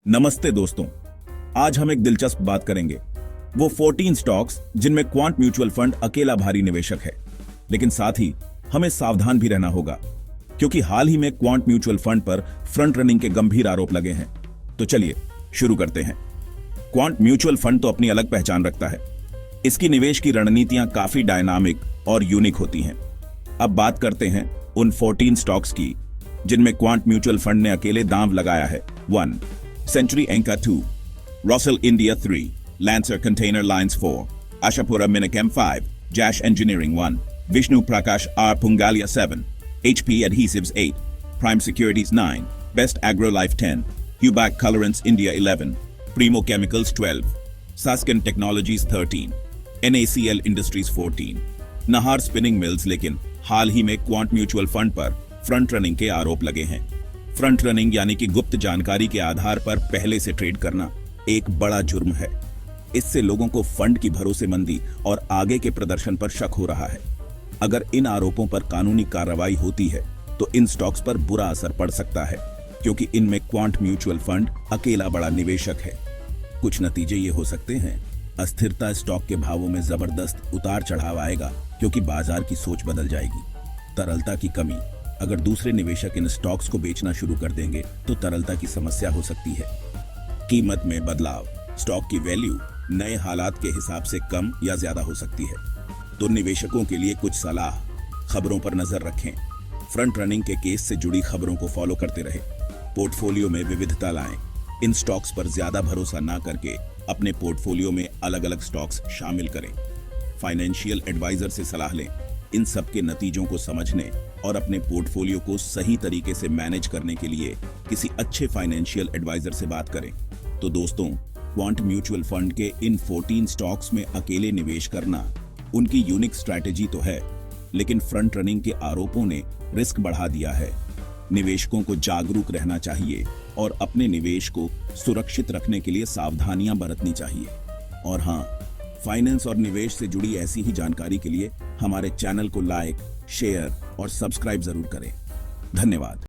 नमस्ते दोस्तों, आज हम एक दिलचस्प बात करेंगे। वो 14 स्टॉक्स जिनमें क्वांट म्यूचुअल फंड अकेला भारी निवेशक है। लेकिन साथ ही हमें सावधान भी रहना होगा, क्योंकि हाल ही में क्वांट म्यूचुअल फंड पर फ्रंट रनिंग के गंभीर आरोप लगे हैं। तो चलिए शुरू करते हैं। क्वांट म्यूचुअल फंड तो अपनी अलग पहचान रखता है। इसकी निवेश की रणनीतियां काफी डायनामिक और यूनिक होती हैं। अब बात करते हैं उन 14 स्टॉक्स की जिनमें क्वांट म्यूचुअल फंड ने अकेले दांव लगाया है। 1. Century Enca 2, Russell India 3, Lancer Container Lines 4, Ashapura Minichem 5, Jash Engineering 1, Vishnu Prakash R Pungalia 7, HP Adhesives 8, Prime Securities 9, Best AgroLife 10, Hubac Colorants India 11, Primo Chemicals 12, Sasken Technologies 13, NACL Industries 14, Nahar Spinning Mills। लेकिन हाल ही में quant mutual fund पर front running के आरोप लगे हैं। Front running यानी कि गुप्त जानकारी के आधार पर पहले से ट्रेड करना एक बड़ा जुर्म है। इससे लोगों को फंड की भरोसेमंदी और आगे के प्रदर्शन पर शक हो रहा है। अगर इन आरोपों पर कानूनी कार्रवाई होती है तो इन स्टॉक्स पर बुरा असर पड़ सकता है, क्योंकि इनमें क्वांट म्यूचुअल फंड अकेला बड़ा निवेशक है। कुछ नतीजे ये हो सकते हैं। अस्थिरता, स्टॉक के भावों में जबरदस्त उतार चढ़ाव आएगा, क्योंकि बाजार की सोच बदल जाएगी। तरलता की कमी, अगर दूसरे निवेशक इन स्टॉक्स को बेचना शुरू कर देंगे तो तरलता की समस्या हो सकती है। कीमत में बदलाव, स्टॉक की वैल्यू नए हालात के हिसाब से कम या ज्यादा हो सकती है। तो निवेशकों के लिए कुछ सलाह: खबरों पर नजर रखें। फ्रंट रनिंग के केस से जुड़ी खबरों को फॉलो करते रहे। पोर्टफोलियो में विविधता लाएं। इन स्टॉक्स पर ज्यादा भरोसा ना करके अपने पोर्टफोलियो में अलग अलग स्टॉक्स शामिल करें। फाइनेंशियल एडवाइजर से सलाह लें। इन सब के नतीजों को समझने और अपने पोर्टफोलियो को सही तरीके से मैनेज करने के लिए किसी अच्छे फाइनेंशियल एडवाइजर से बात करें। तो दोस्तों, क्वांट म्यूचुअल फंड के इन 14 स्टॉक्स में अकेले निवेश करना उनकी यूनिक स्ट्रैटेजी तो है, लेकिन फ्रंट रनिंग के आरोपों ने रिस्क बढ़ा दिया है। निवेशकों को जागरूक रहना चाहिए और अपने निवेश को सुरक्षित रखने के लिए सावधानियां बरतनी चाहिए। और हाँ, फाइनेंस और निवेश से जुड़ी ऐसी ही जानकारी के लिए हमारे चैनल को लाइक, शेयर और सब्सक्राइब जरूर करें। धन्यवाद।